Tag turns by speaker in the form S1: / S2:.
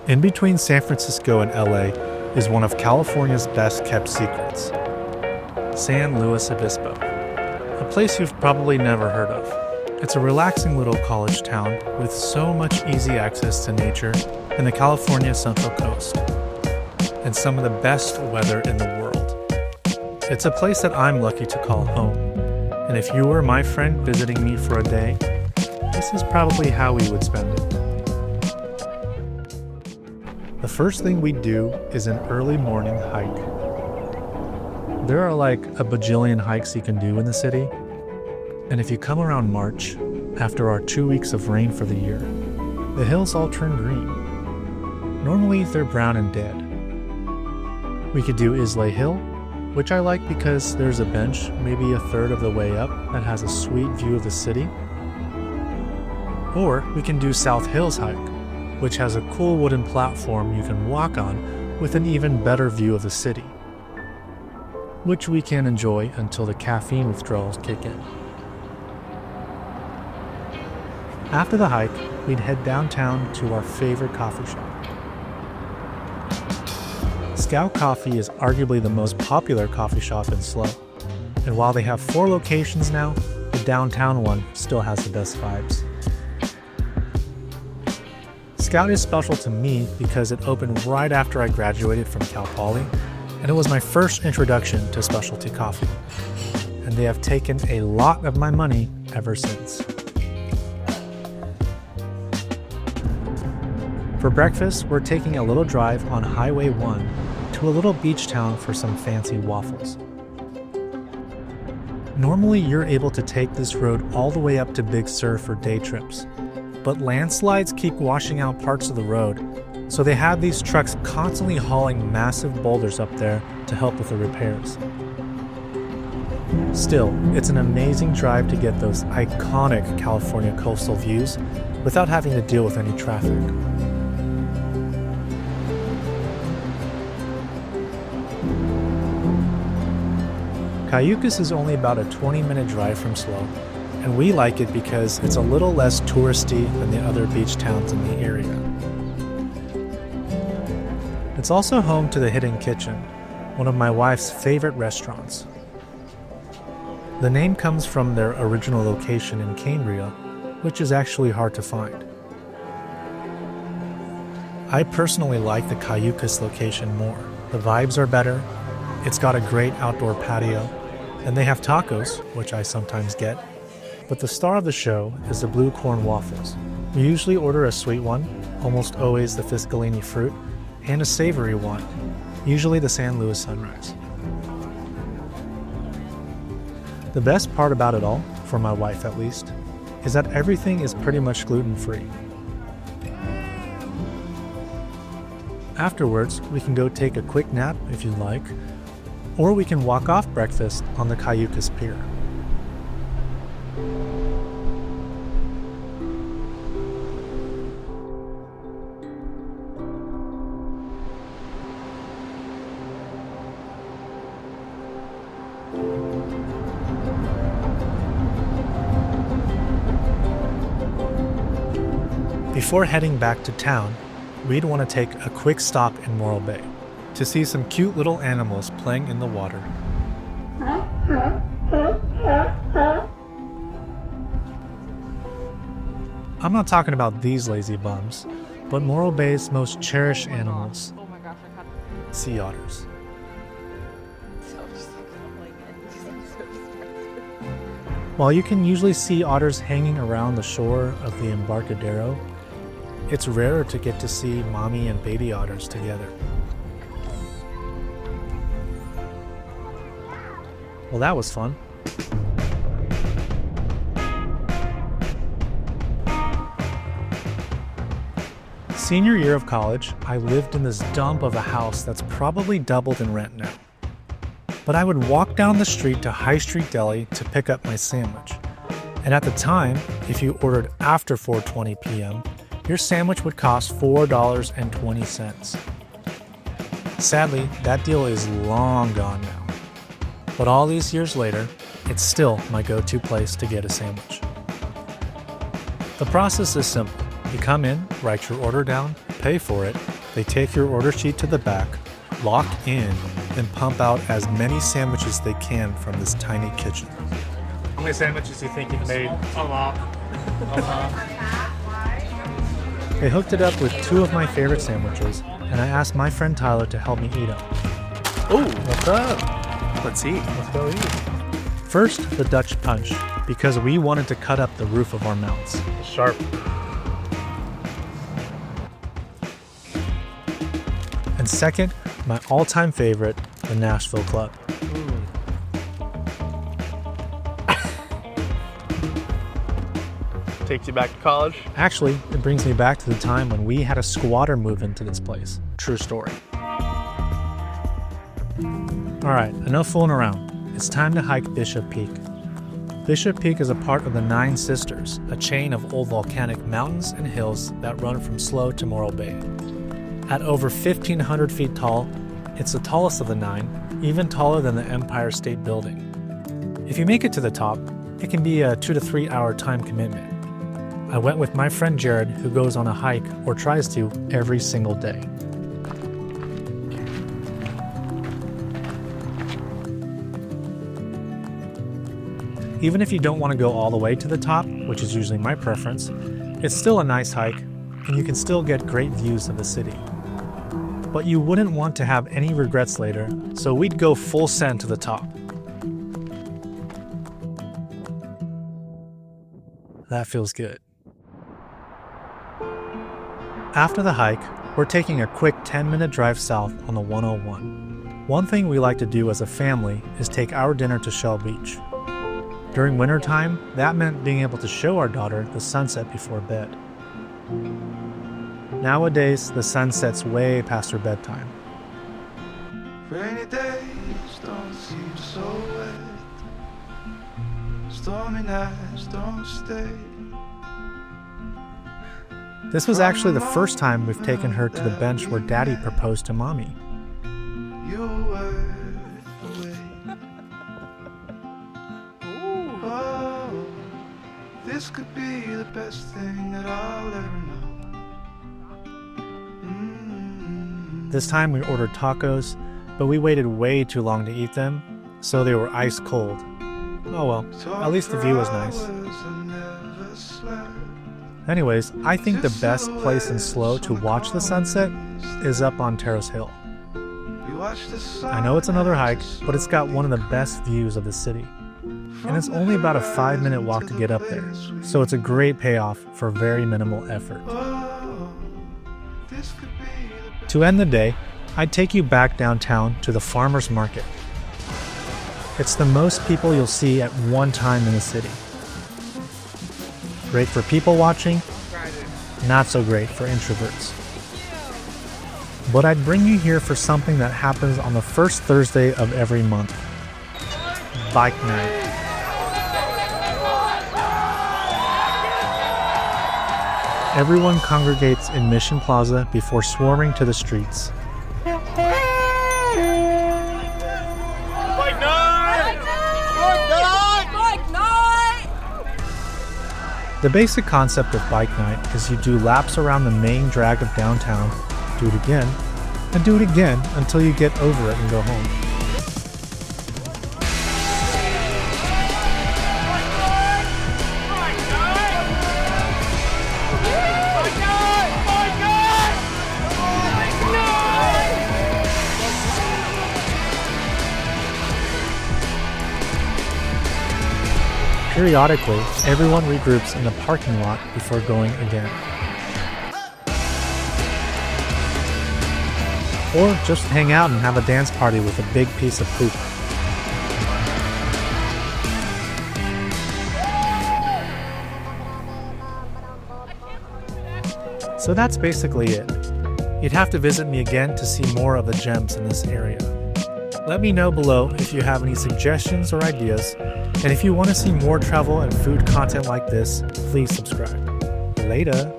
S1: In between San Francisco and LA is one of California's best kept secrets, San Luis Obispo, a place you've probably never heard of. It's a relaxing little college town with so much easy access to nature and the California Central Coast, and some of the best weather in the world. It's a place that I'm lucky to call home, and if you were my friend visiting me for a day, this is probably how we would spend it. The first thing we do is an early morning hike. There are like a bajillion hikes you can do in the city, and if you come around March, after our 2 weeks of rain for the year, the hills all turn green. Normally they're brown and dead. We could do Islay Hill, which I like because there's a bench maybe a third of the way up that has a sweet view of the city. Or we can do South Hills Hike, which has a cool wooden platform you can walk on with an even better view of the city, which we can enjoy until the caffeine withdrawals kick in. After the hike, we'd head downtown to our favorite coffee shop. Scout Coffee is arguably the most popular coffee shop in SLO, and while they have 4 locations now, the downtown one still has the best vibes. Scout is special to me because it opened right after I graduated from Cal Poly, and it was my first introduction to specialty coffee. And they have taken a lot of my money ever since. For breakfast, we're taking a little drive on Highway 1 to a little beach town for some fancy waffles. Normally, you're able to take this road all the way up to Big Sur for day trips, but landslides keep washing out parts of the road, so they have these trucks constantly hauling massive boulders up there to help with the repairs. Still, it's an amazing drive to get those iconic California coastal views without having to deal with any traffic. Cayucos is only about a 20-minute drive from SLO, and we like it because it's a little less touristy than the other beach towns in the area. It's also home to the Hidden Kitchen, one of my wife's favorite restaurants. The name comes from their original location in Cambria, which is actually hard to find. I personally like the Cayucos location more. The vibes are better, it's got a great outdoor patio, and they have tacos, which I sometimes get. But the star of the show is the blue corn waffles. We usually order a sweet one, almost always the Fiscalini fruit, and a savory one, usually the San Luis Sunrise. The best part about it all, for my wife at least, is that everything is pretty much gluten-free. Afterwards, we can go take a quick nap if you'd like, or we can walk off breakfast on the Cayucos Pier. Before heading back to town, we'd want to take a quick stop in Morro Bay to see some cute little animals playing in the water. I'm not talking about these lazy bums, but Morro Bay's most cherished animals, sea otters. While you can usually see otters hanging around the shore of the Embarcadero, it's rarer to get to see mommy and baby otters together. Well, that was fun. Senior year of college, I lived in this dump of a house that's probably doubled in rent now. But I would walk down the street to High Street Deli to pick up my sandwich. And at the time, if you ordered after 4:20 p.m., your sandwich would cost $4.20. Sadly, that deal is long gone now. But all these years later, it's still my go-to place to get a sandwich. The process is simple. You come in, write your order down, pay for it, They take your order sheet to the back, lock in, and pump out as many sandwiches as they can from this tiny kitchen. How many sandwiches do you think you've made?
S2: A lot.
S1: They hooked it up with 2 of my favorite sandwiches, and I asked my friend Tyler to help me eat them.
S2: Oh, what's up? Let's eat.
S1: Let's go eat. First, the Dutch punch, because we wanted to cut up the roof of our mouths. Sharp. And second, my all-time favorite, the Nashville Club.
S2: Takes you back to college?
S1: Actually, it brings me back to the time when we had a squatter move into this place. True story. Alright, enough fooling around. It's time to hike Bishop Peak. Bishop Peak is a part of the Nine Sisters, a chain of old volcanic mountains and hills that run from Slough to Morro Bay. At over 1,500 feet tall, it's the tallest of the 9, even taller than the Empire State Building. If you make it to the top, it can be a 2 to 3 hour time commitment. I went with my friend Jared, who goes on a hike, or tries to, every single day. Even if you don't want to go all the way to the top, which is usually my preference, it's still a nice hike, and you can still get great views of the city. But you wouldn't want to have any regrets later, so we'd go full send to the top. That feels good. After the hike, we're taking a quick 10-minute drive south on the 101. One thing we like to do as a family is take our dinner to Shell Beach. During wintertime, that meant being able to show our daughter the sunset before bed. Nowadays, the sun sets way past her bedtime.
S3: Rainy days don't seem so wet. Stormy nights don't stay.
S1: This was actually the first time we've taken her to the bench where Daddy proposed to Mommy.
S3: You were away. Oh, this could be the best thing that I'll ever know.
S1: This time we ordered tacos, but we waited way too long to eat them, so they were ice cold. Oh well, at least the view was nice. Anyways, I think the best place in Slough to watch the sunset is up on Terrace Hill. I know it's another hike, but it's got one of the best views of the city. And it's only about a 5-minute walk to get up there, so it's a great payoff for very minimal effort. To end the day, I'd take you back downtown to the farmer's market. It's the most people you'll see at one time in the city. Great for people watching, not so great for introverts. But I'd bring you here for something that happens on the first Thursday of every month. Bike night. Everyone congregates in Mission Plaza before swarming to the streets. The basic concept of bike night is you do laps around the main drag of downtown, do it again, and do it again until you get over it and go home. Periodically, everyone regroups in the parking lot before going again. Or just hang out and have a dance party with a big piece of poop. So that's basically it. You'd have to visit me again to see more of the gems in this area. Let me know below if you have any suggestions or ideas, and if you want to see more travel and food content like this, please subscribe. Later!